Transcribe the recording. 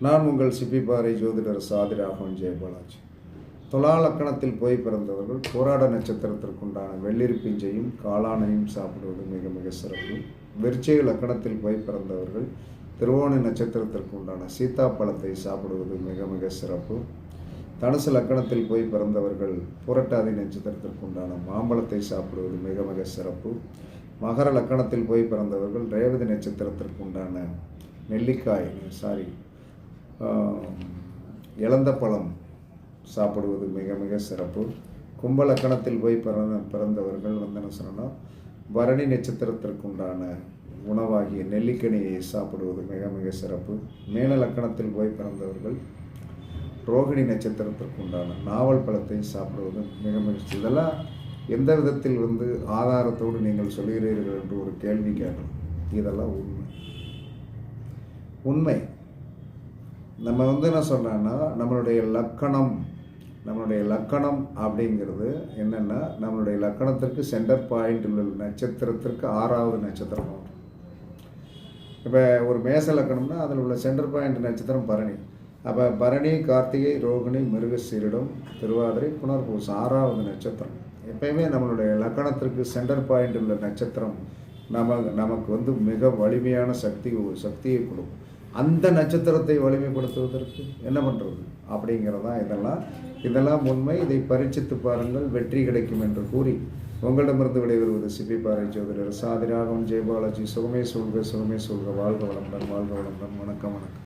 நான் உங்கள் சிப்பிப்பாறை ஜோதிடர் சாதிராகவன் ஜெயபாலாஜி. துலா லக்கணத்தில் போய் பிறந்தவர்கள் போராட நட்சத்திரத்திற்குண்டான வெள்ளிருப்பிஞ்சையும் காளானையும் சாப்பிடுவது மிக மிக சிறப்பு. விருச்சிக லக்கணத்தில் போய் பிறந்தவர்கள் திருவோணி நட்சத்திரத்திற்குண்டான சீத்தாப்பழத்தை சாப்பிடுவது மிக மிக சிறப்பு. தனுசு லக்கணத்தில் போய் பிறந்தவர்கள் புரட்டாதி நட்சத்திரத்திற்குண்டான மாம்பழத்தை சாப்பிடுவது மிக மிக சிறப்பு. மகர லக்கணத்தில் போய் பிறந்தவர்கள் ரேவதி நட்சத்திரத்திற்குண்டான இழந்த பழம் சாப்பிடுவது மிக மிக சிறப்பு. கும்ப லக்கணத்தில் போய் பிறந்தவர்கள் என்ன சொன்னால் பரணி நட்சத்திரத்திற்குண்டான உணவாகிய நெல்லிக்கனியை சாப்பிடுவது மிக மிக சிறப்பு. மேல லக்கணத்தில் போய் பிறந்தவர்கள் ரோகிணி நட்சத்திரத்திற்குண்டான நாவல் பழத்தை சாப்பிடுவது மிக மிக. இதெல்லாம் எந்த விதத்தில் ஆதாரத்தோடு நீங்கள் சொல்கிறீர்கள் என்று ஒரு கேள்வி கேட்கலாம். இதெல்லாம் உண்மை. நம்ம என்ன சொல்கிறேன்னா நம்மளுடைய லக்கணம் அப்படிங்கிறது என்னென்னா நம்மளுடைய லக்கணத்திற்கு சென்டர் பாயிண்ட் உள்ள நட்சத்திரத்திற்கு 6வது நட்சத்திரம். இப்போ ஒரு மேச லக்கணம்னா அதில் உள்ள சென்டர் பாயிண்ட் நட்சத்திரம் பரணி. அப்போ பரணி, கார்த்திகை, ரோகிணி, மிருகசீரிடம், திருவாதிரை, புனர்பூசம் 6வது நட்சத்திரம். எப்பயுமே நம்மளுடைய லக்கணத்திற்கு சென்டர் பாயிண்ட் உள்ள நட்சத்திரம் நமக்கு மிக வலிமையான சக்தியை கொடுக்கும். அந்த நட்சத்திரத்தை வலிமைப்படுத்துவதற்கு என்ன பண்ணுறது அப்படிங்கிறதான் இதெல்லாம் உண்மை. இதை பரீட்சித்து பாருங்கள், வெற்றி கிடைக்கும் என்று கூறி உங்களிடமிருந்து விடைபெறுவது சிப்பிப்பாறை ஜோதிடர் சாதிராகவன் ஜெயபாலாஜி. சுகமே சொல்க, சுகமே சொல்க. வாழ்க வளமுடன், வாழ்க வளமுடன். வணக்கம், வணக்கம்.